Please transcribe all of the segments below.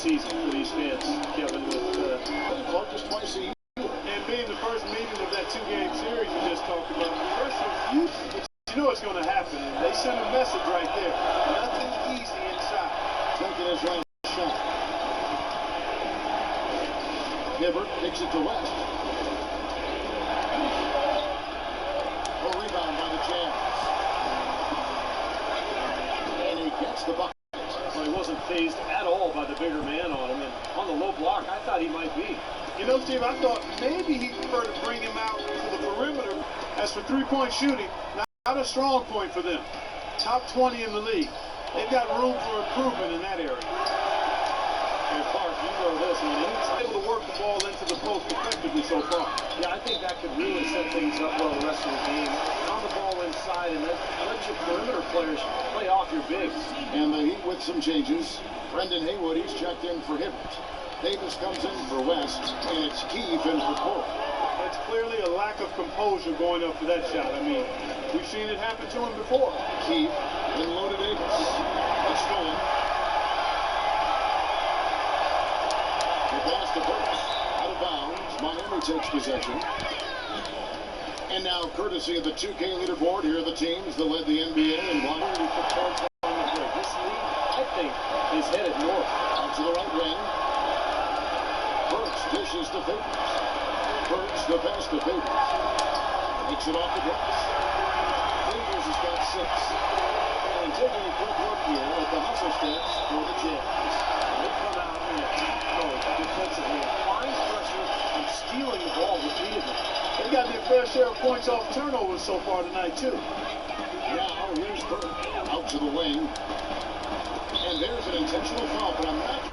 season for these fans, Kevin. Well, just twice a year. And being the first meeting of that two-game series we just talked about, the first one, you know what's going to happen. And they send a message right there. Nothing easy inside. Taking his last shot. Hibbert kicks it to West. A rebound by the Jazz. And he gets the bucket. Well, he wasn't fazed at all by the bigger man on him. And on the low block, I thought he might be. You know, Steve, I thought maybe he preferred to bring him out to the perimeter. As for three-point shooting, not a strong point for them. Top 20 in the league. They've got room for improvement in that area. And Clark, you know this. I mean, he's able to work the ball into the post effectively so far. Yeah, I think that could really set things up well the rest of the game. On the ball inside, and let your perimeter players play off your bigs. And the Heat with some changes. Brendan Haywood, he's checked in for Hibbert. Davis comes in for West, and it's Keefe in for Cole. That's clearly a lack of composure going up for that shot. I mean, we've seen it happen to him before. Keefe, then low to Davis. It's stolen. The pass to Burks. Out of bounds. Miami takes possession. And now, courtesy of the 2K leaderboard, here are the teams that led the NBA in line. This league, I think, is headed north. Out to the right wing. Burks dishes to Favors. Burks the pass to Favors. Takes it off the glass. Favors has got 6. And taking a quick look here at the hustle stats for the Jazz. They come out in a tight mode defensively, applying pressure and stealing the ball repeatedly. They've got their fair share of points off turnovers so far tonight, too. Now, here's Burke. Out to the wing. And there's an intentional foul, but I'm not.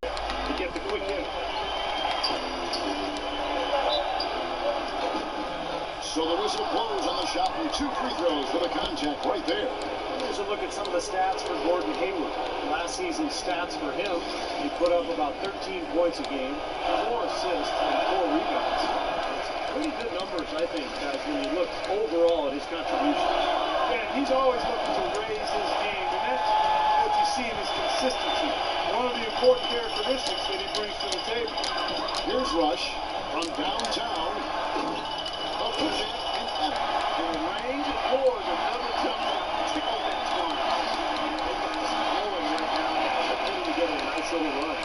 To get the quick hit. So the whistle blows on the shot and 2 free throws for the contact right there. Here's a look at some of the stats for Gordon Hayward. Last season's stats for him, he put up about 13 points a game, 4 assists, and 4 rebounds. It's pretty good numbers, I think, guys, when you look overall at his contribution. And he's always looking to raise his game, and that's what you see in his consistency. One of the important characteristics that he brings to the table. Here's Rush from downtown. A push it and up. In the range of fours, another jumper. Tickle that storm. Putting together a nice little run.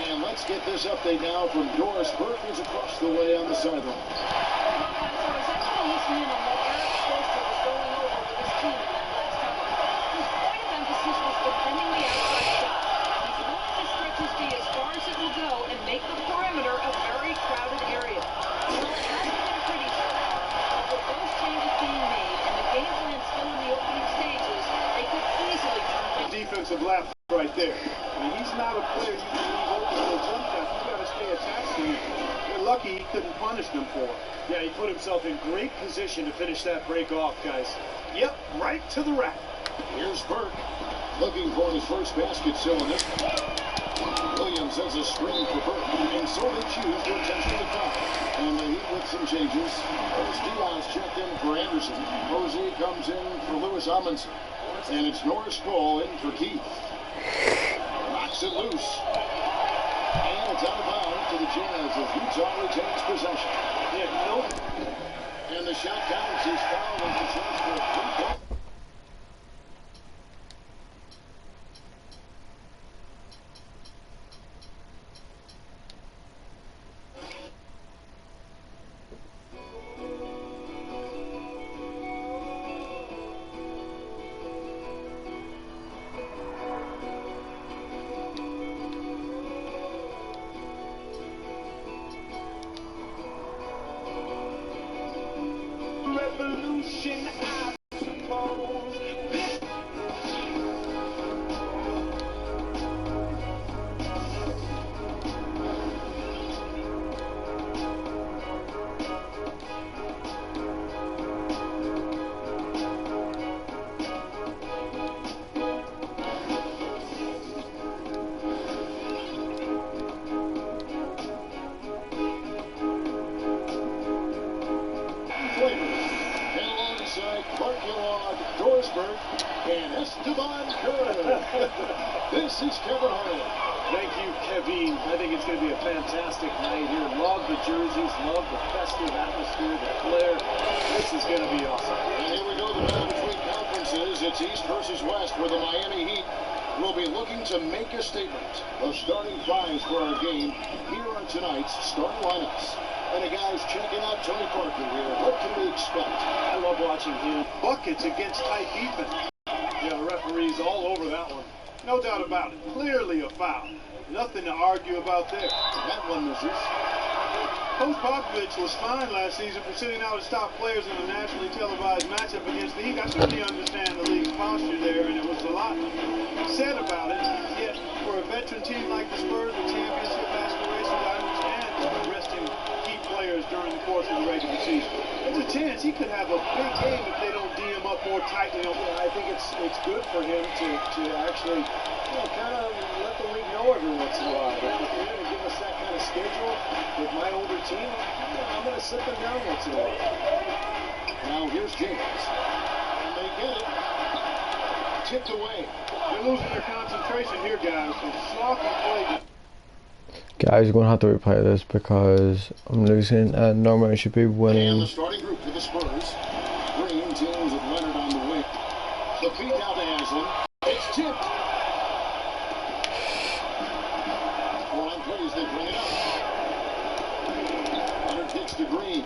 And let's get this update now from Doris Burke, who's across the way on the sideline. So is everyone listening on what Eric Spoelstra was going over with his team in that last hour? His point of emphasis was defending the outside shot. He's willing to stretch his D as far as it will go and make the perimeter a very crowded area. Well, it hasn't been pretty so far, but with those changes being made and the game plan still in the opening stages, they could easily turn things. Defensive lap right there. I mean, he's not a player you can leave open for a jump shot. You got to stay attached to him. They're lucky he couldn't punish them for it. Yeah, he put himself in great position to finish that break off, guys. Yep, right to the rack. Here's Burke looking for his first basket still in this one. Williams has a screen for Burke, and so they choose to intentionally foul. And the Heat with some changes. There's Diaz checked in for Anderson. Posey comes in for Lewis Amundsen. And it's Norris Cole in for Keith. Knocks it loose. And it's out of bounds to the Jazz as Utah retains possession. And the shot counts. He's fouled as the chance for a free throw. Revolution, I suppose. This is Kevin Harlan. Thank you, Kevin. I think it's going to be a fantastic night here. Love the jerseys, love the festive atmosphere, the flair. This is going to be awesome. And here we go, the battle between conferences. It's East versus West, where the Miami Heat will be looking to make a statement. The starting fives for our game here on tonight's starting lineups. And the guys checking out Tony Parker here. What can we expect? I love watching him. Buckets against tight defense. Yeah, the referee's all over that one. No doubt about it. Clearly a foul. Nothing to argue about there. That one misses. Coach Popovich was fined last season for sitting out his top players in a nationally televised matchup against the Heat. I certainly understand the league's posture there, and it was a lot said about it. Yet, for a veteran team like the Spurs with championship aspirations, I understand resting key players during the course of the regular season. There's a chance he could have a big game if they don't D him up more tightly. I think it's good for him to actually kind of let the league know every once in a while. If you're going to give us that kind of schedule with my older team, I'm going to sit them down once in a while. Now here's James. And they get it. Tipped away. They're losing their concentration here, guys. Some sloppy play. Guys, you're going to have to replay this because I'm losing and normally I should be And the winning. starting group for the Spurs. Green teams with Leonard on the wing. The feed out to Haslam. It's tipped. Line plays, they bring it up. Leonard takes to Green.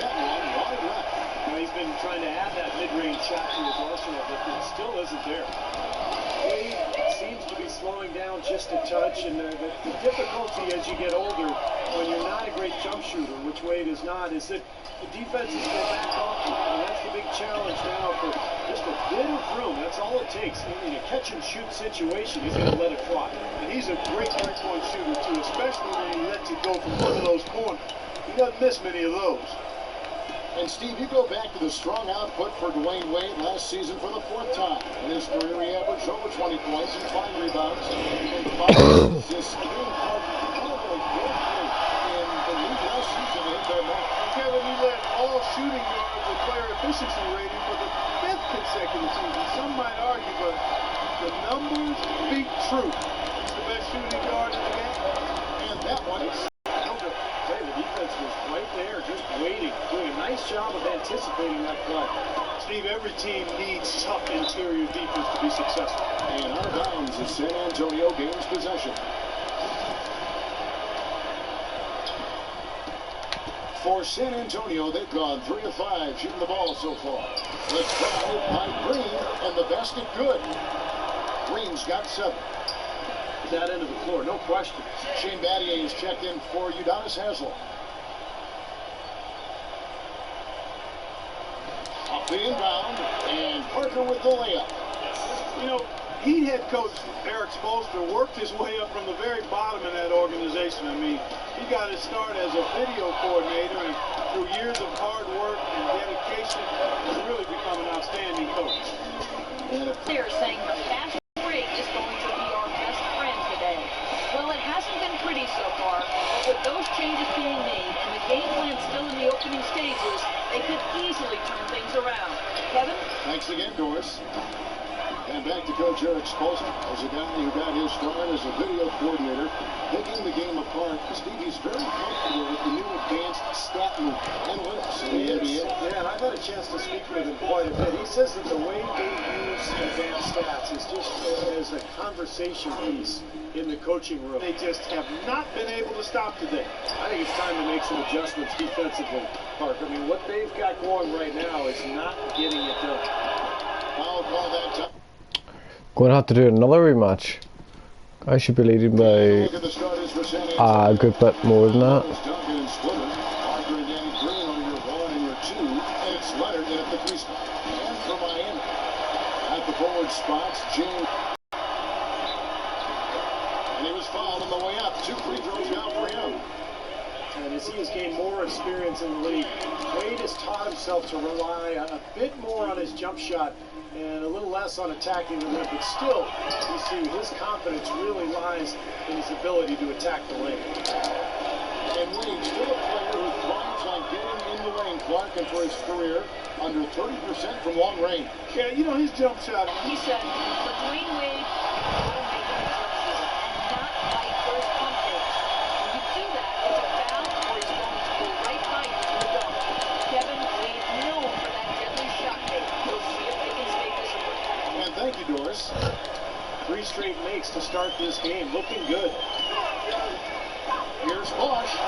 That one wide left. He's been trying to add that mid-range shot to his arsenal, but it still isn't there. He seems to be slowing down just a touch, and the difficulty as you get older, when you're not a great jump shooter, which Wade is not, is that the defenses go back off you, and that's the big challenge now for just a bit of room. That's all it takes. In a catch-and-shoot situation, he's going to let it fly. And he's a great three-point shooter, too, especially when he lets it go from one of those corners. He doesn't miss many of those. And Steve, you go back to the strong output for Dwayne Wade last season for the fourth time. In his career, he averaged over 20 points and 5 rebounds and 5 assists. Again, probably good in the league last season to hit that mark. Kevin, he led all shooting guards and player efficiency rating for the 5th consecutive season. Some might argue, but the numbers speak truth. He's the best shooting guard in the game. And that one is The defense was right there, just waiting, doing a nice job of anticipating that play. Steve, every team needs tough interior defense to be successful. and out of bounds as San Antonio gains possession. For San Antonio, they've gone 3 of 5 shooting the ball so far. Let's try by Green, and the basket good. Green's got 7. That end of the floor, no question. Shane Battier is checked in for Udonis Haslem. Off the inbound, and Parker with the layup. You know, Heat head coach Eric Spoelstra worked his way up from the very bottom in that organization. I mean, he got his start as a video coordinator, and through years of hard work and dedication, has really become an outstanding coach. They're saying the fast break is going to be our best friend today. Well, it hasn't been pretty so far, but with those changes being made and the game plan still in the opening stages, they could easily turn things around. Kevin? Thanks again, Doris. And back to Coach Eric Spoelstra, as a guy who got his start as a video coordinator, picking the game apart. Steve, he's very comfortable with the new advanced stat analytics in the NBA. Yeah, and I've had a chance to speak with him quite a bit. He says that the way they use advanced stats is just as a conversation piece in the coaching room. They just have not been able to stop today. I think it's time to make some adjustments defensively, Park. I mean, what they've got going right now is not getting it done. I'll call that time. Going to have to do another rematch. I should be leading by Look at the starters for San Antonio. a good bit more than that. Duncan and Splitter, Parker and Danny Green on your 1 and your 2, and it's Leonard in at the 3 spot. And for Miami, at the forward spots, James. And he was fouled on the way up. 2 free throws now for him. And as he has gained more experience in the league, Wade has taught himself to rely a bit more on his jump shot and a little less on attacking the rim, but still, you see, his confidence really lies in his ability to attack the lane. And Wade still a player who thrives on getting in the lane. Ryan Clark, and for his career, under 30% from long range. Yeah, you know, his jump shot. He said, for Dwayne Wade, you gotta make him a jump shooter and not fight for his pump fakes. When you do that, it's a foul or he's going to go right by you in the dunk. Kevin Wade known for that deadly shot fake. We'll see if they can stay disciplined. And thank you, Doris. 3 straight makes to start this game. Looking good. Here's Bosch.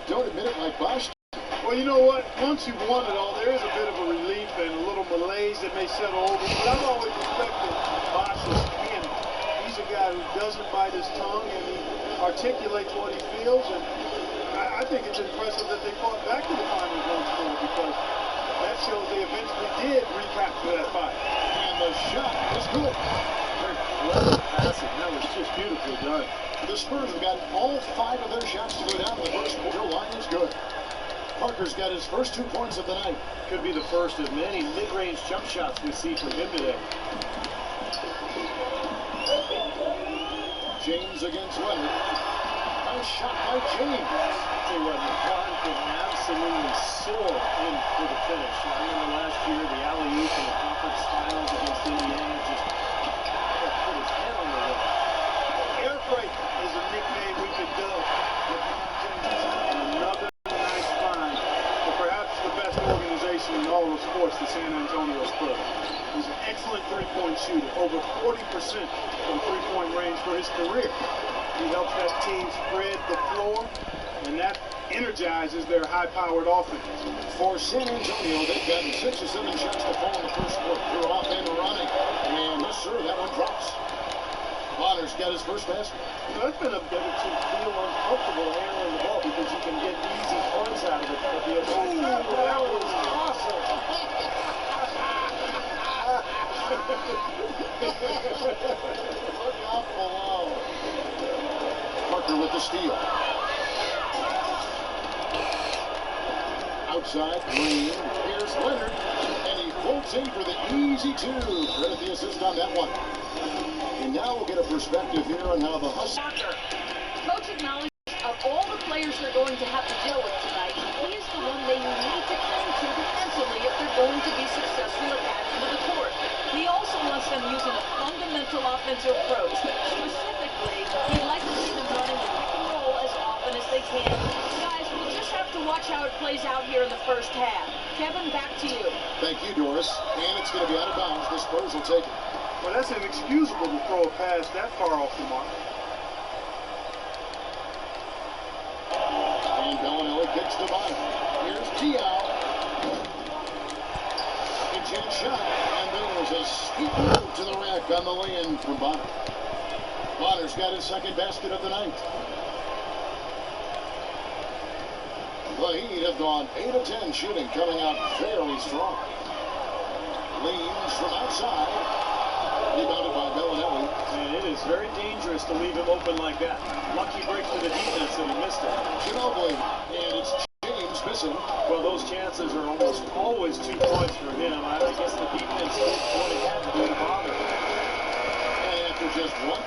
Don't admit it like Bosch. Well, you know what? Once you've won it all, there is a bit of a relief and a little malaise that may settle over. But I've always respected Bosch's cannon. He's a guy who doesn't bite his tongue and he articulates what he feels. And I think it's impressive that they fought back to the finals once more because that shows they eventually did recapture that fight. And the shot is good. Very clever passing. That was just beautifully done. The Spurs have gotten all 5 of their shots to go down in the first quarter. Line is good. Parker's got his first 2 points of the night. Could be the first of many mid-range jump shots we see from him today. James against Leonard. Nice shot by James. I'll tell you what, McCollum can absolutely soar in for the finish. I remember last year, the alley-oop and the conference finals against Indiana just put his head on the rim. Air freight is a nickname we could do. And another nice find for perhaps the best organization in all of sports, the San Antonio Spurs. He's an excellent three-point shooter, over 40% from three-point range for his career. He helps that team spread the floor, and that energizes their high-powered offense. For San Antonio, they've gotten 6 or 7 shots to fall in the first quarter. They're off and running. And yes, sir, that one drops. Bonner's got his first basket. You know, it's been a bit to feel uncomfortable handling the ball because you can get easy points out of it. But that was awesome. Look out below. Parker with the steal. Outside, Green. Here's Leonard. And he floats in for the easy 2. Credit the assist on that one. And now we'll get a perspective here on how the Huskies. Coach acknowledged of all the players they're going to have to deal with tonight, he is the one they need to cling to defensively if they're going to be successful at that end of the court. He also wants them using a fundamental offensive approach. Specifically, he'd like to see them running the pick and roll as often as they can. Guys, we'll just have to watch how it plays out here in the first half. Kevin, back to you. Thank you, Doris. And it's going to be out of bounds. The Spurs will take it. Well, that's inexcusable to throw a pass that far off the mark. And Bellinelli kicks the bottom. Here's Diao. A chance shot. And there's a sweet move to the rack on the lay-in from Bonner. Bonner's got his second basket of the night. The Heat have gone 8 of 10 shooting, coming out fairly strong. Leans from outside. Rebounded by Bellinelli. And it is very dangerous to leave him open like that. Lucky break for the defense that he missed it. Ginobili. And it's James missing. Well, those chances are almost always 2 points for him. I guess the defense did what it had to do to bother. And after just one.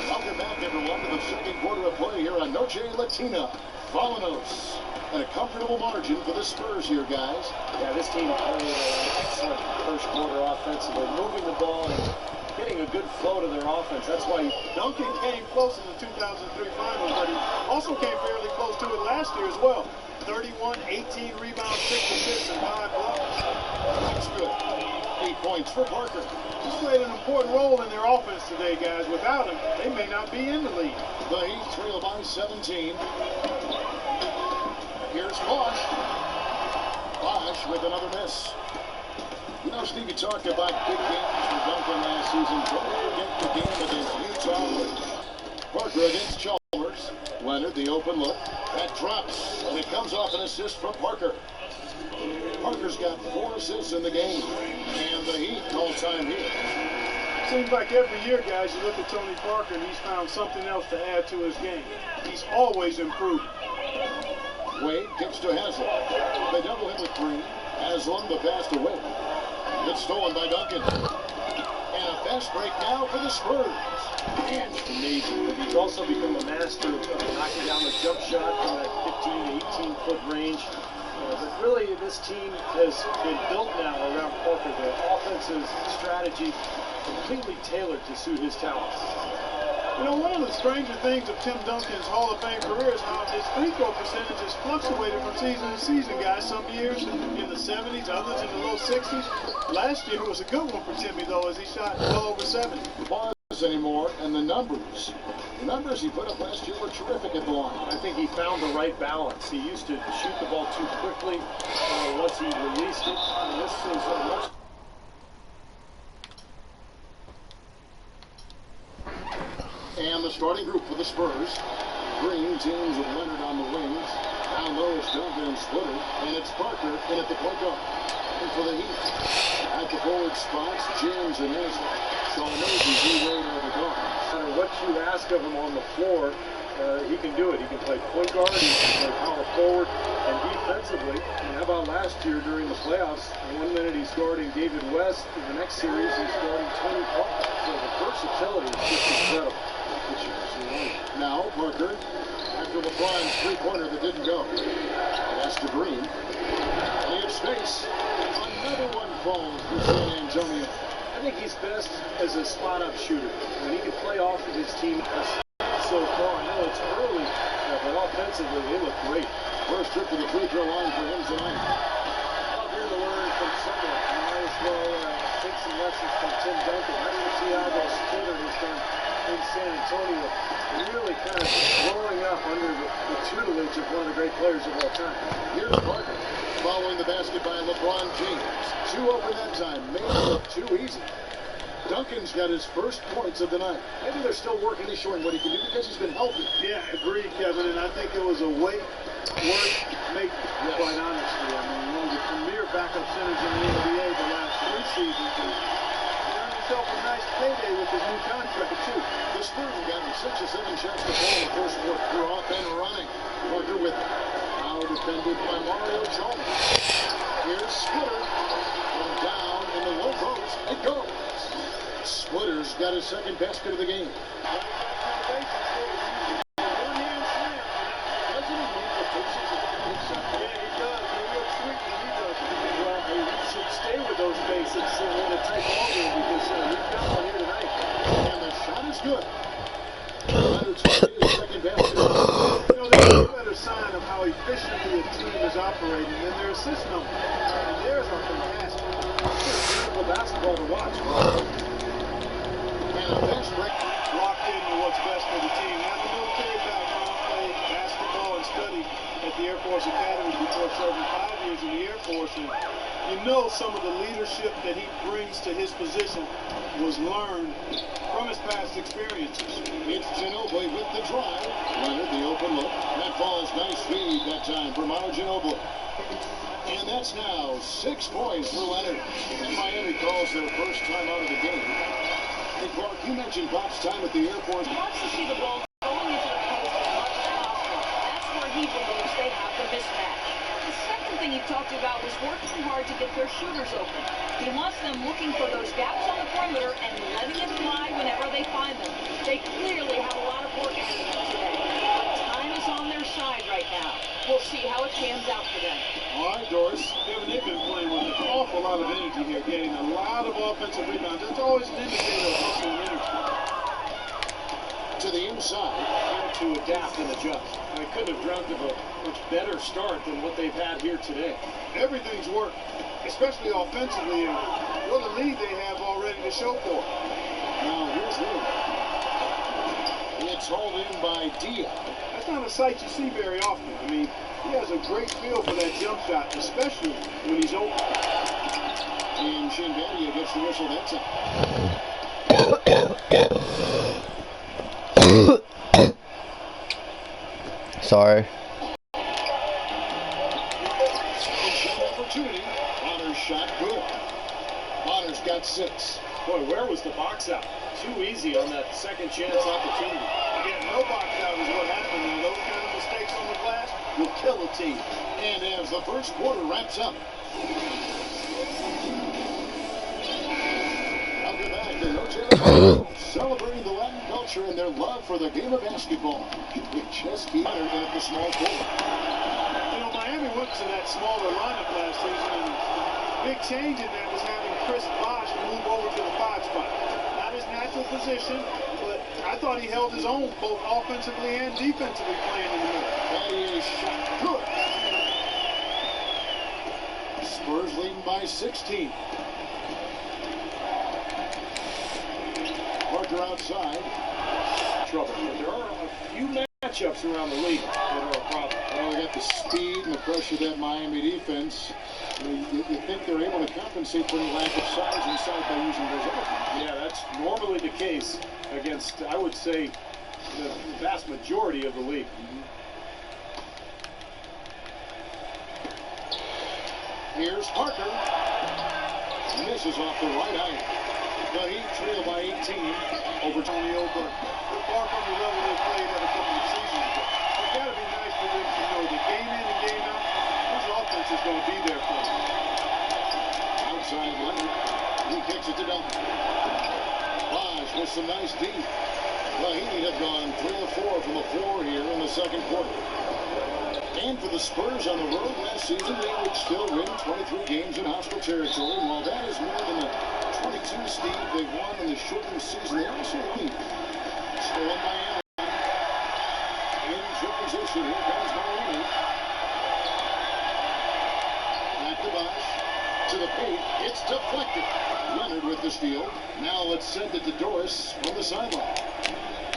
Welcome back, everyone, to the second quarter of play here on Noche Latina. Volanos. And a comfortable margin for the Spurs here, guys. Yeah, this team played an excellent first quarter offensively, moving the ball and getting a good flow to their offense. That's why Duncan came close in the 2003 finals, but he also came fairly close to it last year as well. 31, 18 rebounds, 6 assists, and 5 blocks. That's good. 8 points for Parker. He's played an important role in their offense today, guys. Without him, they may not be in the league. The Heat trail by 17. Here's Bosch. Bosch with another miss. You know, Steve, you talked about big games for Duncan last season. Don't forget the game against Utah. Parker against Chalmers. Leonard, the open look. That drops, and it comes off an assist from Parker. Parker's got 4 assists in the game, and the Heat call time here. Seems like every year, guys, you look at Tony Parker, and he's found something else to add to his game. He's always improved. Wade kicks to Haslam. They double him with Green. Haslam, the pass to Wade. It's stolen by Duncan. And a Fast break now for the Spurs. Man, amazing. But he's also become a master of knocking down the jump shot from that 15 to 18-foot range. But really, this team has been built now around Parker. Their offensive strategy completely tailored to suit his talents. You know, one of the stranger things of Tim Duncan's Hall of Fame career is how his free throw percentage has fluctuated from season to season, guys. Some years in the 70s, others in the low 60s. Last year was a good one for Timmy, though, as he shot well over 70. Anymore, and the numbers he put up last year were terrific at the line. I think he found the right balance. He used to shoot the ball too quickly once he released it. And this is a much. And the starting group for the Spurs. Green teams with Leonard on the wings. Down low is Duncan and Splitter, and it's Parker in at the point guard. And for the Heat, at the forward spots, James and Hensley. So Moses, he wrote on the guard. No matter what you ask of him on the floor, he can do it. He can play point guard, he can play power forward, and defensively. And how about last year during the playoffs? One minute he's guarding David West, in the next series he's guarding Tony Parker. So the versatility is just incredible. Now Parker, after LeBron's three-pointer that didn't go. That's to Green. And he has space. Another one falls for San Antonio. I think he's best as a spot-up shooter. When he can play off of his team so far. I know it's early, but offensively they look great. First trip to the free throw line for him tonight. Well, here to learn from someone. You might as well take some lessons from Tim Duncan. That's what Thiago Splitter has done in San Antonio. Really kind of growing up under the tutelage of one of the great players of all time. Here's Parker. Following the basket by LeBron James. Two open that time. Made it look too easy. Duncan's got his first points of the night. Maybe they're still working to showing what he can do because he's been healthy. Yeah, agreed, Kevin, and I think it was a weight worth making, quite honestly. I mean, one of the premier backup centers in the NBA the last 3 seasons. And he earned himself a nice payday with his new contract, too. The Spurs have gotten 6 or 7 shots to fall in the first quarter. They're off and running. Parker with it. Now defended by Mario Chalmers. Here's Splitter. And down in the low post. It goes. Splitter's got his second basket of the game. Stay with those basics and want to take longer because we've got one here tonight. And the shot is good. Leonard's his second basket. You know, there's no better sign of how efficiently a team is operating than their assist numbers. And theirs are fantastic. It's beautiful basketball to watch. And a fast break. Locked into what's best for the team. Now, the military background, played basketball and studied at the Air Force Academy before serving 5 years in the Air Force. And you know some of the leadership that he brings to his position was learned from his past experiences. It's Ginobili with the drive. Leonard, the open look. That falls. Nice feed that time for Manu Ginobili. And that's now 6 points for Leonard. And Miami calls their first time out of the game. Hey, Clark, you mentioned Pop's time at the Air Force. He wants to see the ball going into the post as much as possible. That's where he believes they have the mismatch. The second thing he talked about was working hard to get their shooters open. He wants them looking for those gaps on the perimeter and letting it fly whenever they find them. They clearly have a lot of work to do today. But time is on their side right now. We'll see how it pans out for them. All right, Doris. Kevin, they've been playing with an awful lot of energy here, getting a lot of offensive rebounds. That's always an indicator of hustle and energy. To the inside. To adapt and adjust. I couldn't have dreamt of a much better start than what they've had here today. Everything's worked, especially offensively, and what a lead they have already to show for it. Now, here's Lillard. It's hauled in by Diaz. That's not a sight you see very often. I mean, he has a great feel for that jump shot, especially when he's open. And Shinbadia gets the whistle that time. Sorry. Opportunity. Bonner's shot good. Bonner's got 6. Boy, where was the box out? Too easy on that second chance opportunity. Again, no box out is what happened, and those kind of mistakes on the glass will kill a team. And as the first quarter wraps up, after that, the no Celebrating the Latin culture and their love for the game of basketball. It just keeps in at the small forward. You know, Miami went to that smaller lineup last season, and the big change in that was having Chris Bosh move over to the 5 spot. Not his natural position, but I thought he held his own both offensively and defensively playing in the middle. That is shot good. Spurs leading by 16. Parker outside. Trouble. But there are a few matchups around the league that are a problem. Well, we got the speed and the pressure of that Miami defense. You think they're able to compensate for the lack of size inside by using those other. Yeah, that's normally the case against, I would say, the vast majority of the league. Here's Parker. Misses off the right eye. The Heat trail by 18 over Tony Oakland. They're far from the level they played at a couple of seasons ago. It's got to be nice for them to know that game in and game out, this offense is going to be there for them. Outside Leonard. He kicks it to Duncan. Bosh with some nice D. The Heat have gone 3 of 4 from the floor here in the second quarter. And for the Spurs on the road last season, they would still win 23 games in hostile territory. While that is more than the 22, Steve, they won in the shortened season. They also lead. Stolen by Allen. In chip position. Here comes Miami. Back to Bosh. To the paint. It's deflected. Leonard with the steal. Now let's send it to Doris on the sideline.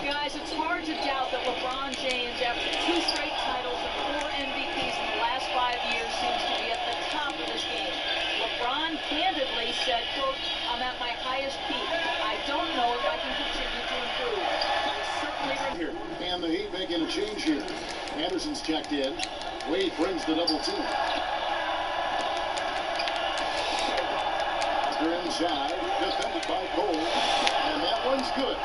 Guys, it's hard to doubt that LeBron James, after 2 straight titles and 4 MVPs in the last 5 years, seems to be at the top of this game. LeBron candidly said, quote, "I'm at my highest peak. I don't know if I can continue to improve." He's certainly Here. And the Heat making a change here. Anderson's checked in. Wade brings the double team. They're inside. Defended by Cole. And that one's good.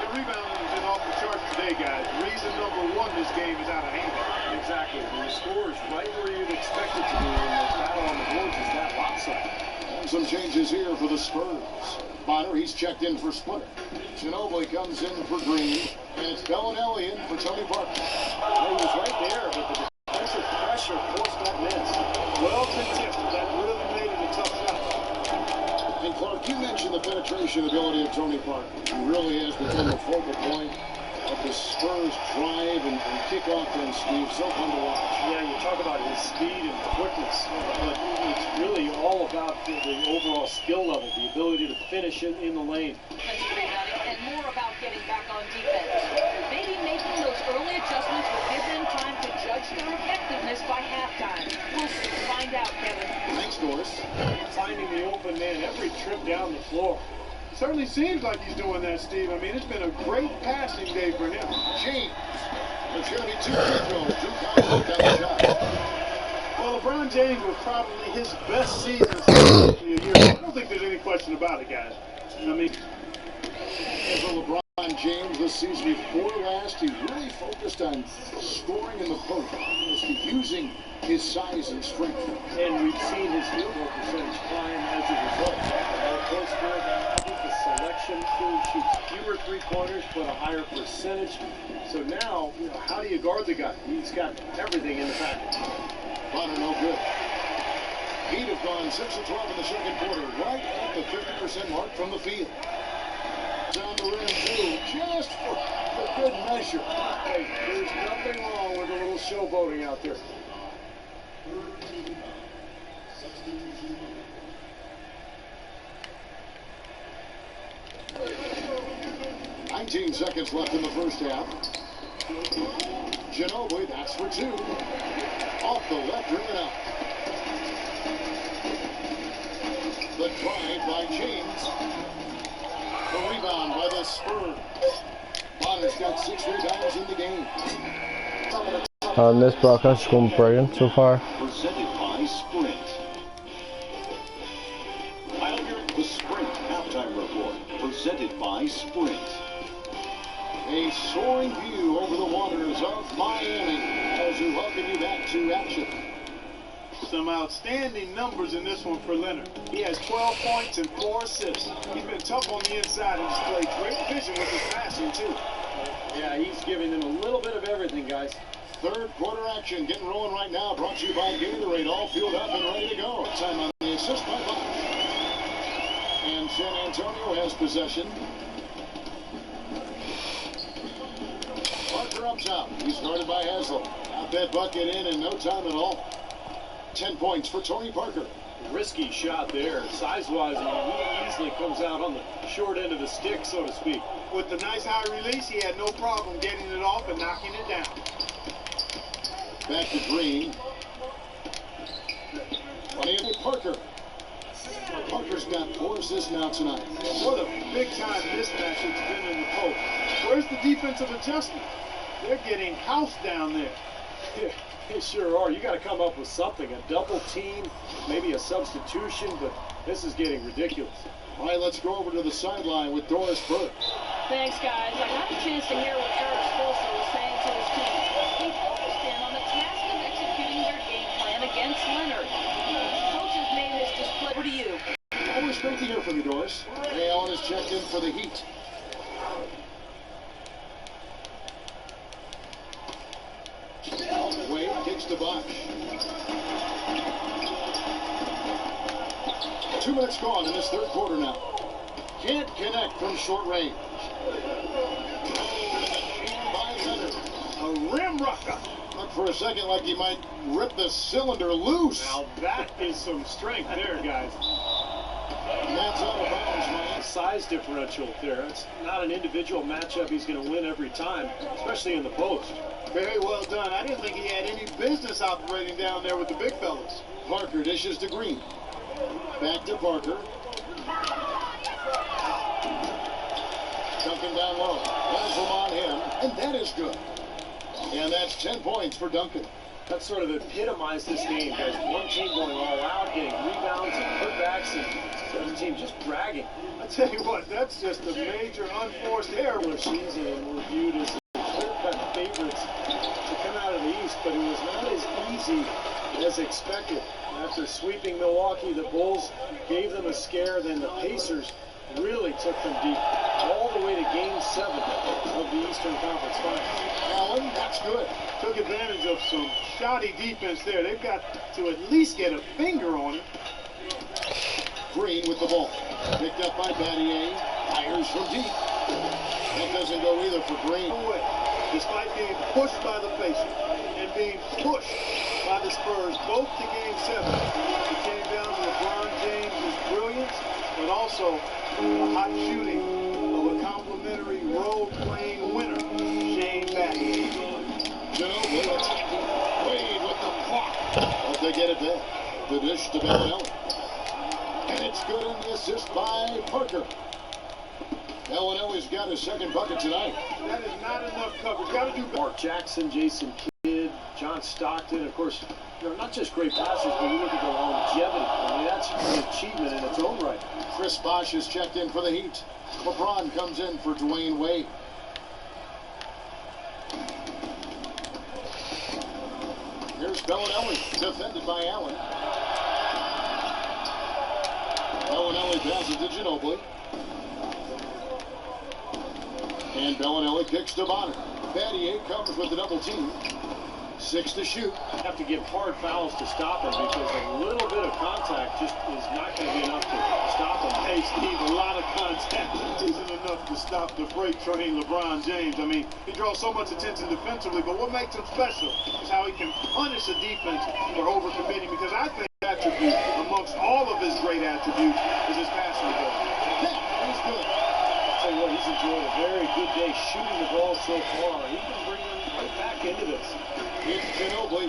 The rebounding has been off the charts today, guys. Reason number 1, this game is out of hand. Exactly. The score is right where you'd expect it to be when the battle on the boards is that lopsided. And some changes here for the Spurs. Bonner, he's checked in for Splitter. Ginobili comes in for Green. And it's Bellinelli in for Tony Parker. Well, he was right there, but the defensive pressure forced that miss. Well contested. That really made it a tough shot. And Clark, you mentioned the penetration ability of Tony Parker. He really has become the focal point of the Spurs drive and kick-off and Steve. So fun to watch. Yeah, you talk about his speed and quickness, but it's really all about the overall skill level, the ability to finish in the lane. defensive rebounding and more about getting back on defense. Maybe making those early adjustments will give them time to judge their effectiveness by halftime. We'll find out, Kevin. Thanks, Doris. Finding the open man every trip down the floor. Certainly seems like he's doing that, Steve. I mean, it's been a great passing day for him. James. There's going to be 2 free throws. 2 times down the shot. Well, LeBron James was probably his best season since a year. I don't think there's any question about it, guys. I mean, And for LeBron James this season before last, he really focused on scoring in the post, using his size and strength. And we've seen his field goal percentage climb as a result. Close score, the selection, he shoots fewer three-pointers, but a higher percentage. So now, how do you guard the guy? He's got everything in the package. Bonner, no good. Heat have gone 6 of 12 in the second quarter, right at the 50% mark from the field. Down the rim, too, just for good measure. Hey, there's nothing wrong with a little showboating out there. 19 seconds left in the first half. Ginobili, that's for 2. Off the left rim and out. The drive by James. The rebound by the Spurs. Bonner's got 6 rebounds in the game. This broadcast is going brilliant so far. Presented by Sprint. The Sprint halftime report. Presented by Sprint. A soaring view over the waters of Miami as we welcome you back to action. Some outstanding numbers in this one for Leonard. He has 12 points and 4 assists. He's been tough on the inside and displayed great vision with his passing, too. Yeah, he's giving them a little bit of everything, guys. Third quarter action getting rolling right now. Brought to you by Gatorade. All fueled up and ready to go. Time on the assist by Bosch. And San Antonio has possession. Parker up top. He's guarded by Haslem. Got that bucket in no time at all. 10 points for Tony Parker. Risky shot there. Size-wise, he easily comes out on the short end of the stick, so to speak. With the nice high release, he had no problem getting it off and knocking it down. Back to Green. On Parker. Parker's got 4 assists now tonight. What a big-time mismatch it's been in the post. Where's the defensive adjustment? They're getting housed down there. Yeah, they sure are. You got to come up with something. A double team, maybe a substitution, but this is getting ridiculous. All right, let's go over to the sideline with Doris Burke. Thanks, guys. I got a chance to hear what Eric Spoelstra was saying to his team. He focused in on the task of executing their game plan against Leonard. Coaches made his display. Over to you. Always great to hear from you, Doris. Ray Allen is checked in for the Heat. Wade kicks to Bosch. 2 minutes gone in this third quarter now. Can't connect from short range. By Leonard. A rim rocker. Looked for a second like he might rip the cylinder loose. Now that is some strength there, guys. And that's out of bounds, Mike. Size differential there. It's not an individual matchup he's going to win every time, especially in the post. Very well done. I didn't think he had any business operating down there with the big fellas. Parker dishes to Green. Back to Parker. Duncan down low. Haslem on him, and that is good. And that's 10 points for Duncan. That sort of epitomized this game, guys. One team going all out, getting rebounds and putbacks, and the other team just dragging. I tell you what, that's just a major unforced error. Regular season, and we're viewed as clear-cut favorites to come out of the East, but it was not as easy as expected. After sweeping Milwaukee, the Bulls gave them a scare, then the Pacers really took them deep, all the way to Game 7 of the Eastern Conference Finals. Allen, that's good. Took advantage of some shoddy defense there. They've got to at least get a finger on it. Green with the ball. Picked up by Battier. Fires from deep. That doesn't go either for Green. Away. Despite being pushed by the Pacers and being pushed by the Spurs, both to Game 7, it came down to LeBron James' brilliance, but also the hot shooting of a complimentary role-playing winner, Shane Battier. Ginobili attacking. Wade with the block. But they get it back. The dish to Bellinelli. And it's good in the assist by Parker. Bellinelli's got his second bucket tonight. That is not enough coverage. Got to do better. Mark Jackson, Jason Kidd, John Stockton, of course, they're not just great passers, but you look at the longevity. I mean, that's an achievement in its own right. Chris Bosh is checked in for the Heat. LeBron comes in for Dwayne Wade. Here's Bellinelli, defended by Allen. Bellinelli passes to Ginobili. And Bellinelli kicks to Bonner. Battier comes with the double team. 6 to shoot. Have to give hard fouls to stop him because a little bit of contact just is not going to be enough to stop him. Hey, Steve, a lot of contact isn't enough to stop the freight train LeBron James. I mean, he draws so much attention defensively, but what makes him special is how he can punish a defense for overcommitting, because I think attribute amongst all of his great attributes is his passing ability. Yeah, he's good. I'll tell you what, he's enjoyed a very good day shooting the ball so far. He can bring him right back into this. It's Ginobili.